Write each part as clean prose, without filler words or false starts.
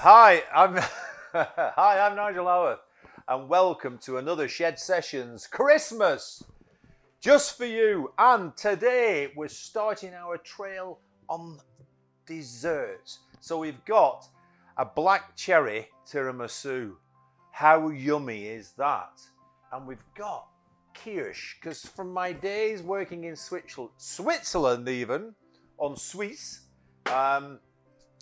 Hi, I'm Hi, I'm Nigel Howarth, and welcome to another Shed Sessions Christmas just for you. And today we're starting our trail on desserts. So we've got a black cherry tiramisu. How yummy is that? And we've got Kirsch, because from my days working in Switzerland even, on Swiss,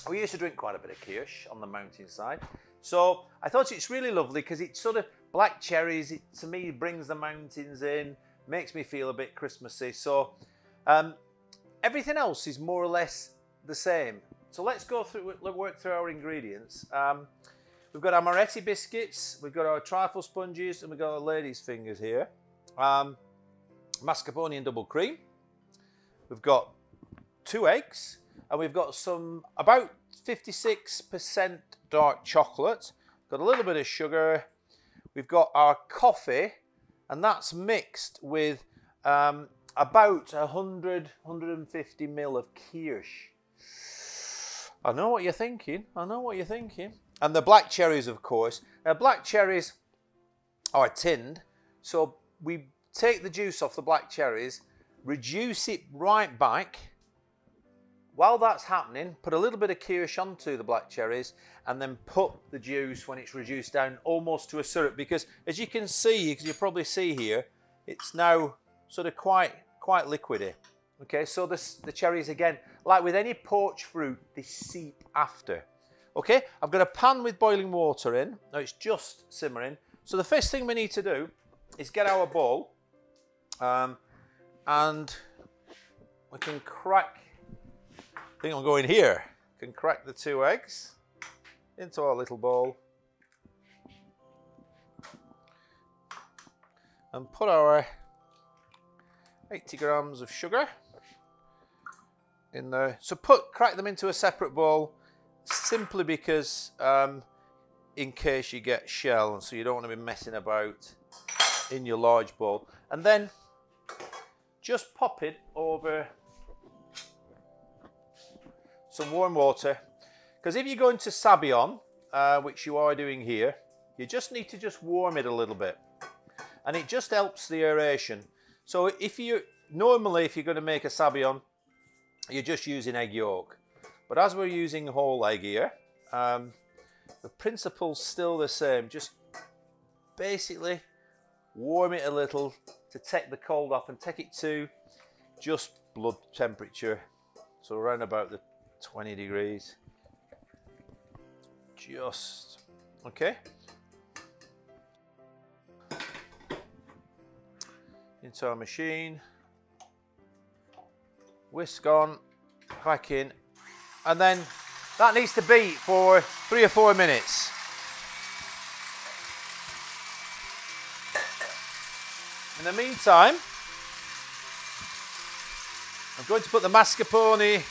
we used to drink quite a bit of Kirsch on the mountainside. So I thought it's really lovely because it's sort of black cherries. It, to me, brings the mountains in, makes me feel a bit Christmassy. So everything else is more or less the same. So let's go through, work through our ingredients. We've got Amaretti biscuits, we've got our Trifle Sponges, and we've got our Ladies Fingers here. Mascarpone and double cream. We've got 2 eggs. And we've got some, about 56% dark chocolate. Got a little bit of sugar. We've got our coffee, and that's mixed with about 150 ml of Kirsch. I know what you're thinking. I know what you're thinking. And the black cherries, of course. Now, black cherries are tinned. So we take the juice off the black cherries, reduce it right back. While that's happening, put a little bit of Kirsch onto the black cherries and then put the juice when it's reduced down almost to a syrup, because as you can see, as you probably see here, it's now sort of quite liquidy. Okay, so the cherries, again, like with any poached fruit, they seep after. Okay, I've got a pan with boiling water in. Now it's just simmering. So the first thing we need to do is get our bowl, and we can crack, I think I'll go in here. Can crack the 2 eggs into our little bowl and put our 80 grams of sugar in there. So crack them into a separate bowl, simply because in case you get shell, and so you don't want to be messing about in your large bowl. And then just pop it over some warm water, because if you go into Sabayon, which you are doing here, you just need to just warm it a little bit, and it just helps the aeration. So if you're going to make a Sabayon, you're just using egg yolk, but as we're using whole egg here, the principle's still the same. Just basically warm it a little to take the cold off and take it to just blood temperature, so around about the 20 degrees. Just okay. Into our machine, whisk on, crack in, and then that needs to beat for 3 or 4 minutes. In the meantime, I'm going to put the mascarpone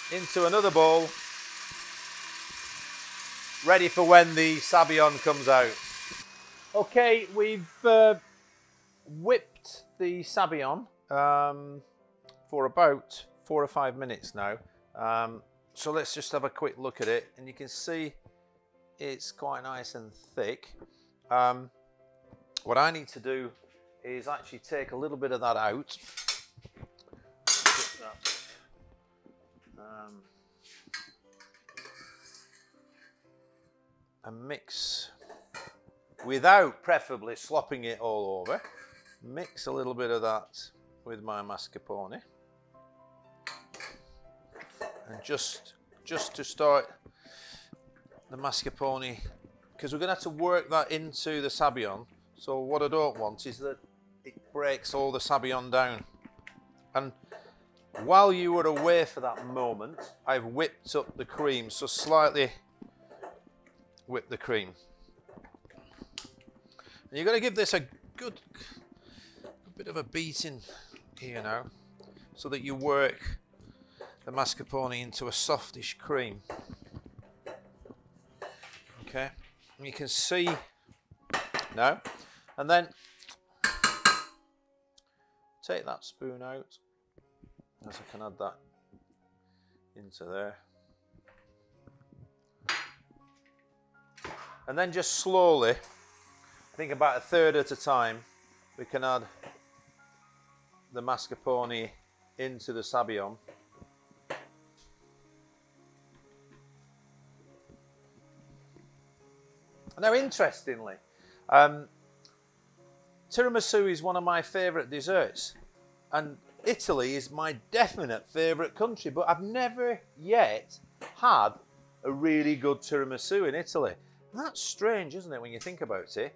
into another bowl, ready for when the Sabayon comes out. Okay, we've whipped the Sabayon for about 4 or 5 minutes now. So let's just have a quick look at it, and you can see it's quite nice and thick. What I need to do is actually take a little bit of that out. And mix, without preferably slopping it all over, mix a little bit of that with my mascarpone, and just to start the mascarpone, because we're going to have to work that into the Sabayon. So what I don't want is that it breaks all the Sabayon down. And while you were away for that moment, I've whipped up the cream, so slightly whip the cream. And you're going to give this a bit of a beating here now, so that you work the mascarpone into a softish cream. Okay, and you can see now, and then take that spoon out, as I can add that into there. And then just slowly, I think about a third at a time, we can add the mascarpone into the Sabayon. Now, interestingly, tiramisu is one of my favourite desserts, and Italy is my definite favourite country, but I've never yet had a really good tiramisu in Italy. And that's strange, isn't it, when you think about it?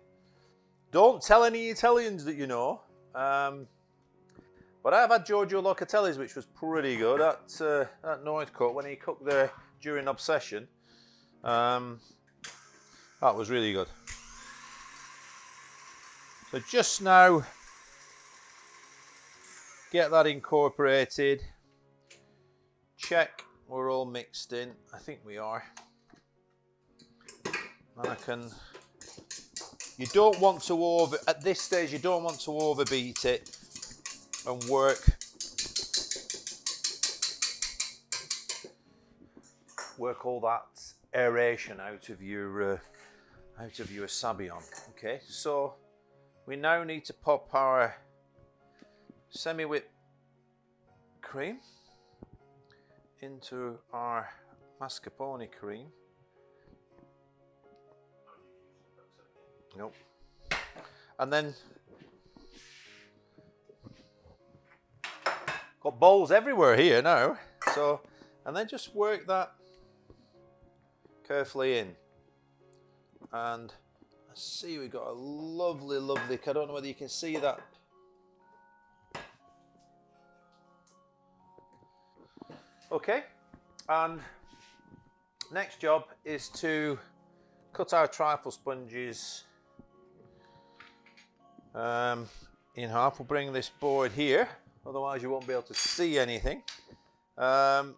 Don't tell any Italians that you know. But I've had Giorgio Locatelli's, which was pretty good at Northcote when he cooked there during Obsession. That was really good. So just now, get that incorporated. Check we're all mixed in. I think we are. And you don't want to at this stage, you don't want to overbeat it and work all that aeration out of your Sabayon. Okay, so we now need to pop our semi-whipped cream into our mascarpone cream. Nope. And then got bowls everywhere here now. So, and then just work that carefully in. And I see we've got a lovely, lovely, I don't know whether you can see that. Okay, and next job is to cut our trifle sponges in half. We'll bring this board here, otherwise you won't be able to see anything. So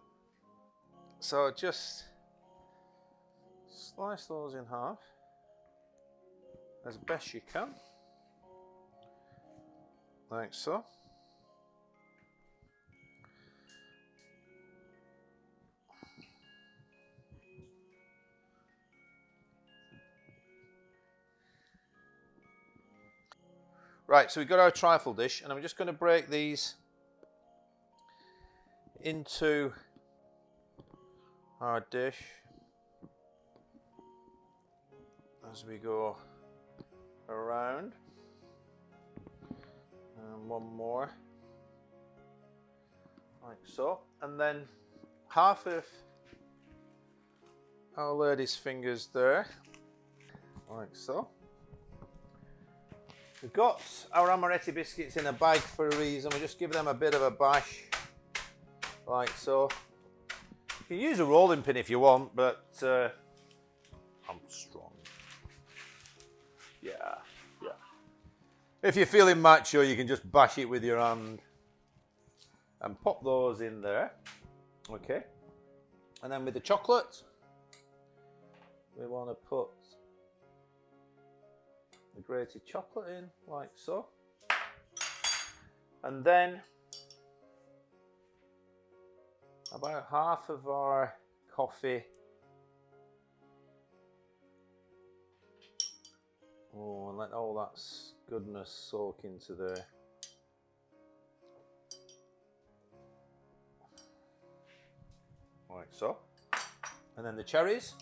just slice those in half as best you can, like so. Right, so we've got our trifle dish, and I'm just going to break these into our dish as we go around. And one more, like so. And then half of Our Lady's fingers there, like so. We've got our Amaretti biscuits in a bag for a reason. We just give them a bit of a bash, like so. You can use a rolling pin if you want, but I'm strong. Yeah. If you're feeling macho, you can just bash it with your hand and pop those in there. Okay. And then with the chocolate, we want to put the grated chocolate in, like so. And then about half of our coffee. Oh, and let all that goodness soak into there. Like so. And then the cherries.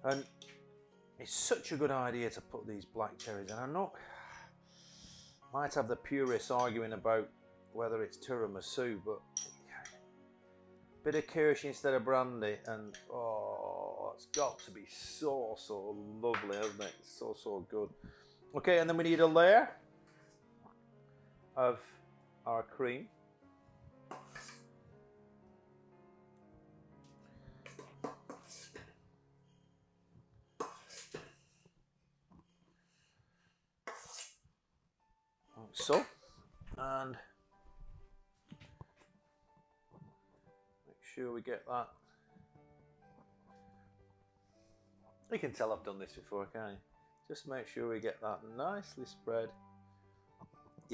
And it's such a good idea to put these black cherries in. I know I might have the purists arguing about whether it's tiramisu, but a bit of Kirsch instead of Brandy, and oh, it's got to be so lovely, hasn't it? It's so good. Okay, and then we need a layer of our cream. So, and make sure we get that. You can tell I've done this before, can't you? Just make sure we get that nicely spread.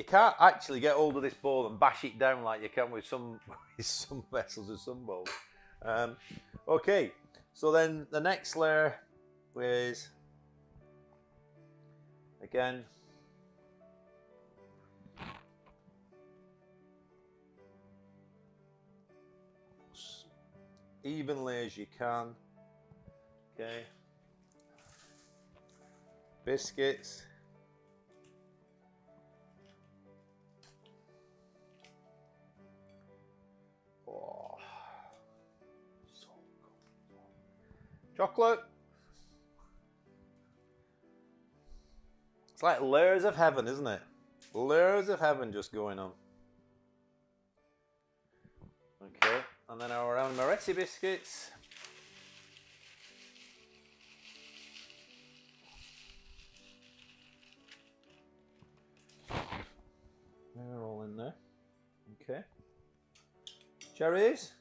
you can't actually get hold of this bowl and bash it down like you can with some vessels or some bowls. Okay, so then the next layer is, again, evenly as you can. Okay, biscuits. Oh, so good. Chocolate. It's like layers of heaven, isn't it? Layers of heaven just going on. Okay, and then our Amaretti biscuits. They're all in there. Okay. Cherries.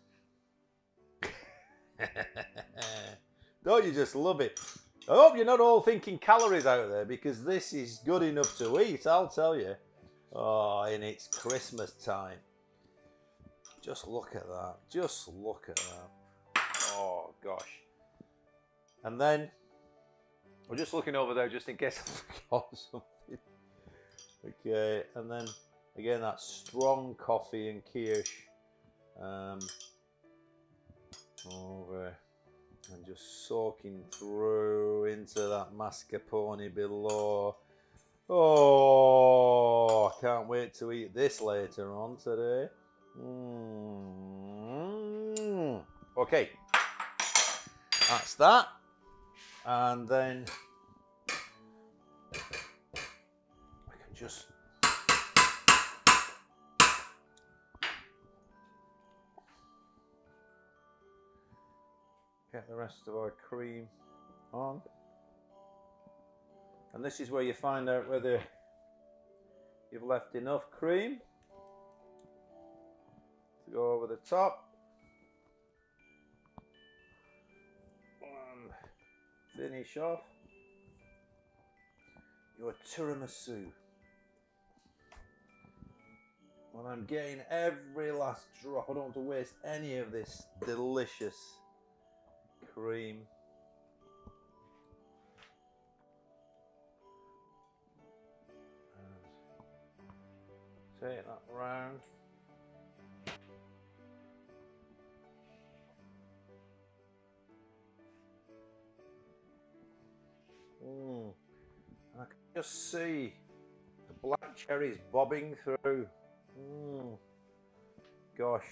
Don't you just love it? I hope you're not all thinking calories out there, because this is good enough to eat, I'll tell you. Oh, and it's Christmas time. Just look at that. Just look at that. Oh, gosh. And then, I'm just looking over there just in case I forgot something. Okay, and then, again, that strong coffee and kirsch. Over and just soaking through into that mascarpone below. Oh, I can't wait to eat this later on today. Okay, that's that. And then I can just get the rest of our cream on. And this is where you find out whether you've left enough cream to go over the top. And finish off your tiramisu. And I'm getting every last drop. I don't want to waste any of this delicious cream. And take that round. I can just see the black cherries bobbing through. Gosh.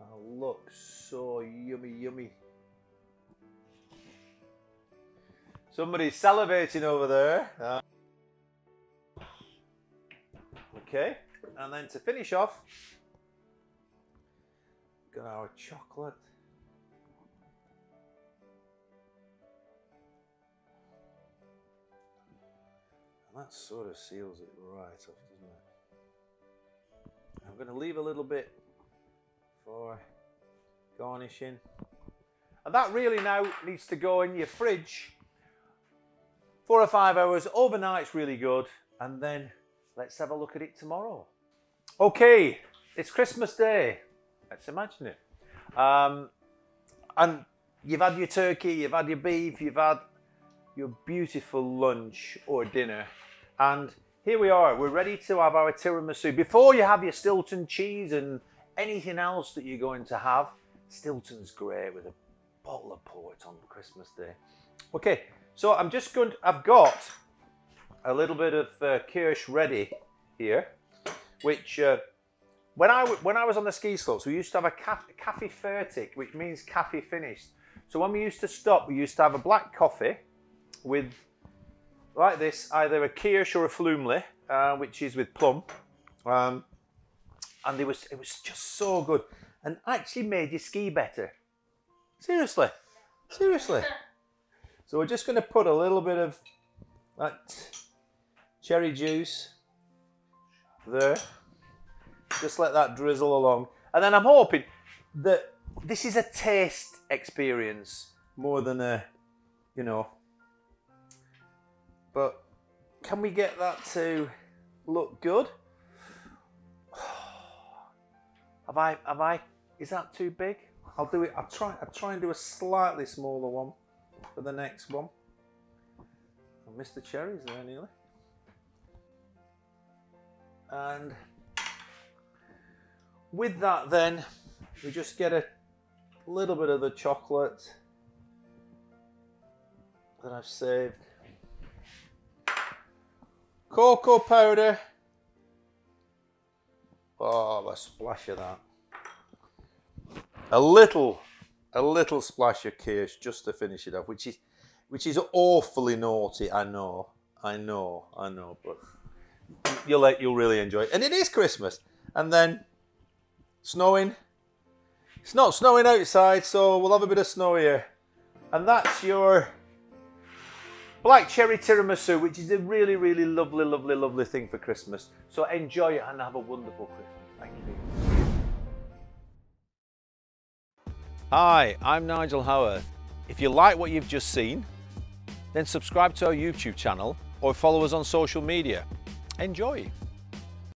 That looks so yummy, yummy. Somebody's salivating over there. Okay, and then to finish off, got our chocolate. And that sort of seals it right off, doesn't it? I'm going to leave a little bit for garnishing. And that really now needs to go in your fridge 4 or 5 hours. Overnight's really good. And then let's have a look at it tomorrow. Okay, it's Christmas Day. Let's imagine it. And you've had your turkey, you've had your beef, you've had your beautiful lunch or dinner. And here we are, we're ready to have our tiramisu. Before you have your Stilton cheese and anything else that you're going to have, Stilton's great with a bottle of port on Christmas Day. Okay, so I'm just going to, I've got a little bit of kirsch ready here, which when I was on the ski slopes, we used to have a cafe fertig, which means cafe finished. So when we used to stop, we used to have a black coffee with, like this, either a kirsch or a flumely, which is with plum. And it was just so good, and actually made you ski better. Seriously, seriously. So we're just going to put a little bit of that cherry juice there. Just let that drizzle along. And then I'm hoping that this is a taste experience more than a, you know. But can we get that to look good. Is that too big? I'll do it. I'll try and do a slightly smaller one for the next one. I missed the cherries there nearly. And with that then, we just get a little bit of the chocolate that I've saved. Cocoa powder. Oh, a splash of that. A little splash of Kirsch just to finish it off, which is awfully naughty. I know, but you'll really enjoy it. And it is Christmas. And then snowing. It's not snowing outside, so we'll have a bit of snow here. And that's your Black Cherry Tiramisu, which is a really, really lovely thing for Christmas. So enjoy it and have a wonderful Christmas. Thank you. Hi, I'm Nigel Howard. If you like what you've just seen, then subscribe to our YouTube channel or follow us on social media. Enjoy!